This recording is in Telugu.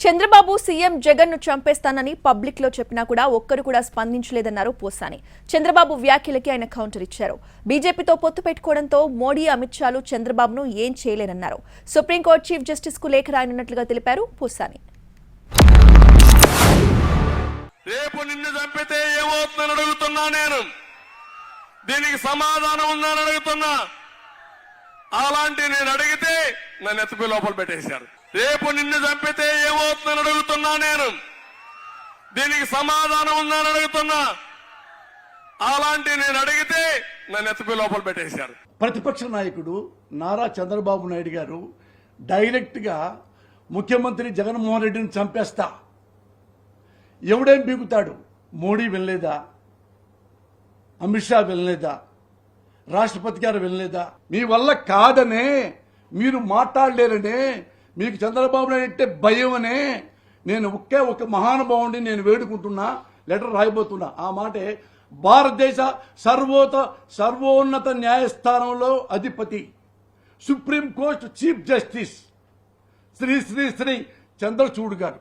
చంద్రబాబు సీఎం జగన్ ను చంపేస్తానని పబ్లిక్ లో చెప్పినా కూడా ఒక్కరు కూడా స్పందించలేదన్నారు పోసాని. చంద్రబాబు వ్యాఖ్యలకి ఆయన కౌంటర్ ఇచ్చారు. బీజేపీతో పొత్తు పెట్టుకోవడంతో మోడీ అమిత్ షాలు చంద్రబాబును ఏం చేయలేరన్నారు. సుప్రీంకోర్టు చీఫ్ జస్టిస్ కు లేఖ రాయనున్నట్లుగా తెలిపారు పోసాని. రేపు నిన్ను చంపితే ఏమవుతుందని అడుగుతున్నా, నేను దీనికి సమాధానం ఉందని అడుగుతున్నా. అలాంటి నేను అడిగితే నన్ను ఎత్తుపై లోపల పెట్టేశారు. రేపు నిన్ను చంపితే ఏమవుతుందని అడుగుతున్నా, నేను దీనికి సమాధానం ఉందని అడుగుతున్నా. అలాంటి నేను అడిగితే నన్ను ఎత్తుపై లోపల పెట్టేశారు. ప్రతిపక్ష నాయకుడు నారా చంద్రబాబు నాయుడు గారు డైరెక్ట్ గా ముఖ్యమంత్రి జగన్మోహన్ రెడ్డిని చంపేస్తా, ఎవడేం బీగుతాడు? మోడీ వినలేదా? అమిత్ షా వినలేదా? రాష్ట్రపతి గారు వినలేదా? మీ వల్ల కాదనే మీరు మాట్లాడలేరనే, మీకు చంద్రబాబు నాయుడు అంటే భయం అనే నేను ఒక మహానుభావుడిని నేను వేడుకుంటున్నా, లెటర్ రాయబోతున్నా. ఆ మాటే భారతదేశ సర్వోన్నత న్యాయస్థానంలో అధిపతి supreme court chief justice Shri Shri Shri Chandrachud గారు